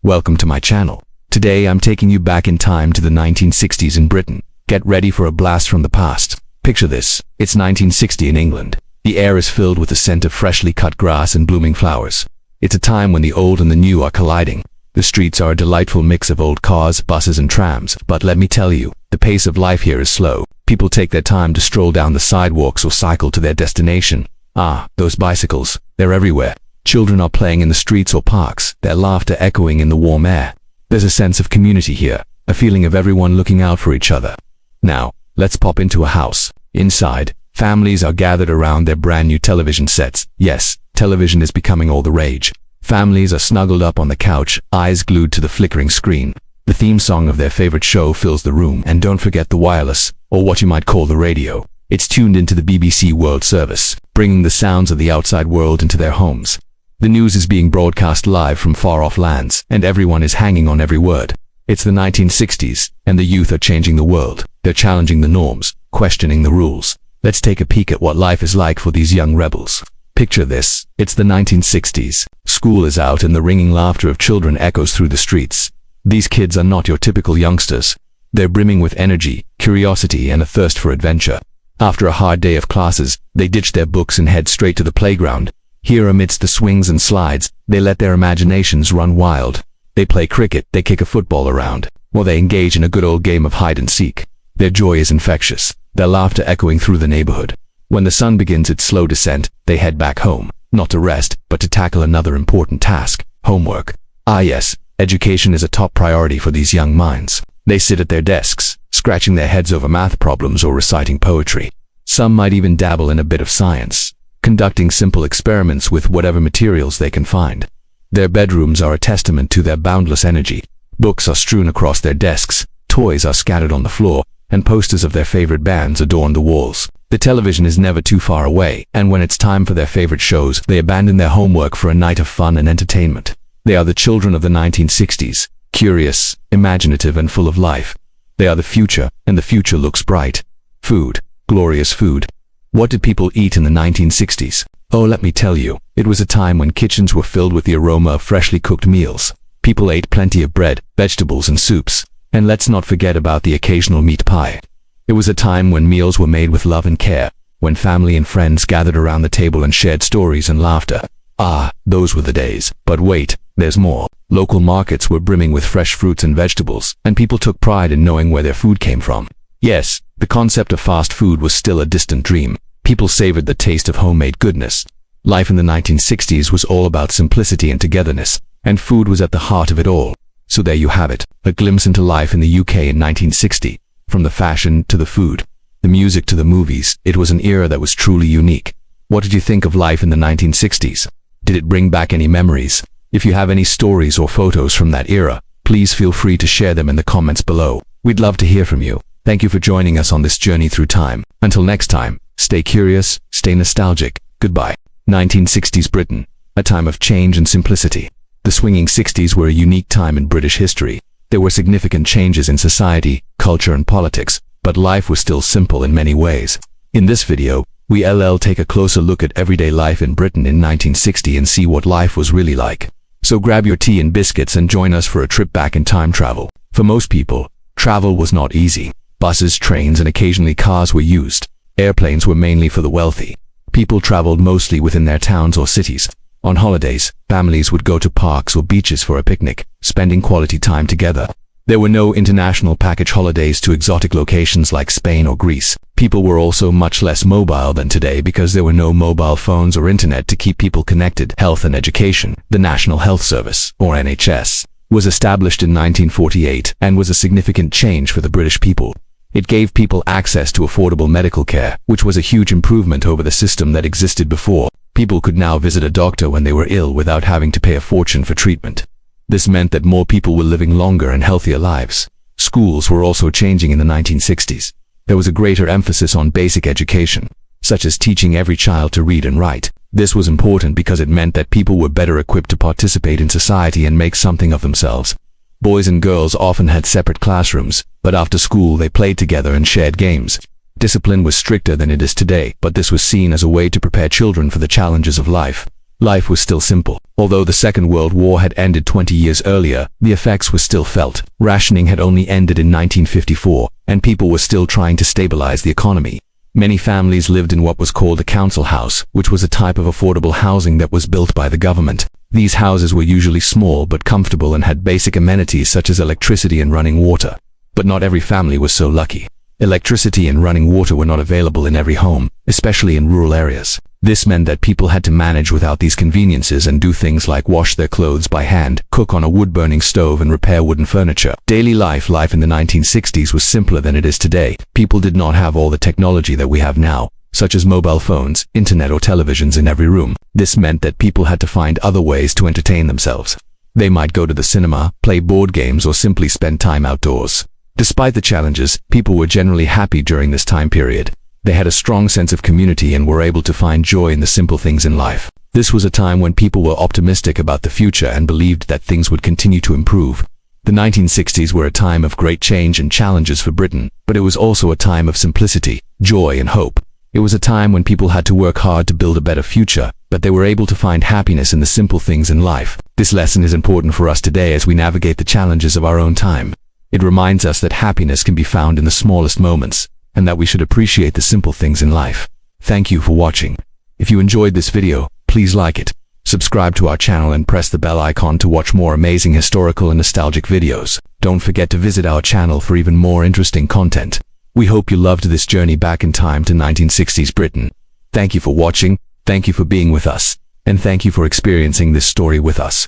Welcome to my channel. Today I'm taking you back in time to the 1960s in Britain. Get ready for a blast from the past. Picture this, it's 1960 in England. The air is filled with the scent of freshly cut grass and blooming flowers. It's a time when the old and the new are colliding. The streets are a delightful mix of old cars, buses and trams, but let me tell you, the pace of life here is slow. People take their time to stroll down the sidewalks or cycle to their destination. Ah, those bicycles, they're everywhere. Children are playing in the streets or parks, their laughter echoing in the warm air. There's a sense of community here, a feeling of everyone looking out for each other. Now, let's pop into a house. Inside, families are gathered around their brand new television sets. Yes, television is becoming all the rage. Families are snuggled up on the couch, eyes glued to the flickering screen. The theme song of their favorite show fills the room, and don't forget the wireless, or what you might call the radio. It's tuned into the BBC World Service, bringing the sounds of the outside world into their homes. The news is being broadcast live from far-off lands, and everyone is hanging on every word. It's the 1960s, and the youth are changing the world. They're challenging the norms, questioning the rules. Let's take a peek at what life is like for these young rebels. Picture this, it's the 1960s. School is out and the ringing laughter of children echoes through the streets. These kids are not your typical youngsters. They're brimming with energy, curiosity, and a thirst for adventure. After a hard day of classes, they ditch their books and head straight to the playground. Here amidst the swings and slides, they let their imaginations run wild. They play cricket, they kick a football around, or they engage in a good old game of hide and seek. Their joy is infectious, their laughter echoing through the neighborhood. When the sun begins its slow descent, they head back home, not to rest, but to tackle another important task, homework. Ah yes, education is a top priority for these young minds. They sit at their desks, scratching their heads over math problems or reciting poetry. Some might even dabble in a bit of science, conducting simple experiments with whatever materials they can find. Their bedrooms are a testament to their boundless energy. Books are strewn across their desks, toys are scattered on the floor, and posters of their favorite bands adorn the walls. The television is never too far away, and when it's time for their favorite shows, they abandon their homework for a night of fun and entertainment. They are the children of the 1960s, curious, imaginative, and full of life. They are the future, and the future looks bright. Food, glorious food. What did people eat in the 1960s? Oh, let me tell you, it was a time when kitchens were filled with the aroma of freshly cooked meals. People ate plenty of bread, vegetables, and soups. And let's not forget about the occasional meat pie. It was a time when meals were made with love and care, when family and friends gathered around the table and shared stories and laughter. Ah, those were the days. But wait, there's more. Local markets were brimming with fresh fruits and vegetables, and people took pride in knowing where their food came from. Yes, the concept of fast food was still a distant dream. People savored the taste of homemade goodness. Life in the 1960s was all about simplicity and togetherness, and food was at the heart of it all. So there you have it, a glimpse into life in the UK in 1960. From the fashion to the food, the music to the movies, it was an era that was truly unique. What did you think of life in the 1960s? Did it bring back any memories? If you have any stories or photos from that era, please feel free to share them in the comments below. We'd love to hear from you. Thank you for joining us on this journey through time. Until next time, stay curious, stay nostalgic. Goodbye. 1960s Britain, a time of change and simplicity. The swinging 60s were a unique time in British history. There were significant changes in society, culture, and politics, but life was still simple in many ways. In this video, we'll take a closer look at everyday life in Britain in 1960 and see what life was really like. So grab your tea and biscuits and join us for a trip back in time travel. For most people, travel was not easy. Buses, trains, and occasionally cars were used. Airplanes were mainly for the wealthy. People traveled mostly within their towns or cities. On holidays, families would go to parks or beaches for a picnic, spending quality time together. There were no international package holidays to exotic locations like Spain or Greece. People were also much less mobile than today because there were no mobile phones or internet to keep people connected. Health and education, the National Health Service, or NHS, was established in 1948 and was a significant change for the British people. It gave people access to affordable medical care, which was a huge improvement over the system that existed before. People could now visit a doctor when they were ill without having to pay a fortune for treatment. This meant that more people were living longer and healthier lives. Schools were also changing in the 1960s. There was a greater emphasis on basic education, such as teaching every child to read and write. This was important because it meant that people were better equipped to participate in society and make something of themselves. Boys and girls often had separate classrooms, but after school they played together and shared games. Discipline was stricter than it is today, but this was seen as a way to prepare children for the challenges of life. Life was still simple. Although the Second World War had ended 20 years earlier, the effects were still felt. Rationing had only ended in 1954, and people were still trying to stabilize the economy. Many families lived in what was called a council house, which was a type of affordable housing that was built by the government. These houses were usually small but comfortable and had basic amenities such as electricity and running water. But not every family was so lucky. Electricity and running water were not available in every home, especially in rural areas. This meant that people had to manage without these conveniences and do things like wash their clothes by hand, cook on a wood-burning stove, and repair wooden furniture. Daily life in the 1960s was simpler than it is today. People did not have all the technology that we have now, such as mobile phones, internet, or televisions in every room. This meant that people had to find other ways to entertain themselves. They might go to the cinema, play board games, or simply spend time outdoors. Despite the challenges, people were generally happy during this time period. They had a strong sense of community and were able to find joy in the simple things in life. This was a time when people were optimistic about the future and believed that things would continue to improve. The 1960s were a time of great change and challenges for Britain, but it was also a time of simplicity, joy, and hope. It was a time when people had to work hard to build a better future, but they were able to find happiness in the simple things in life. This lesson is important for us today as we navigate the challenges of our own time. It reminds us that happiness can be found in the smallest moments, and that we should appreciate the simple things in life. Thank you for watching. If you enjoyed this video, please like it, subscribe to our channel, and press the bell icon to watch more amazing historical and nostalgic videos. Don't forget to visit our channel for even more interesting content. We hope you loved this journey back in time to 1960s Britain. Thank you for watching, thank you for being with us, and thank you for experiencing this story with us.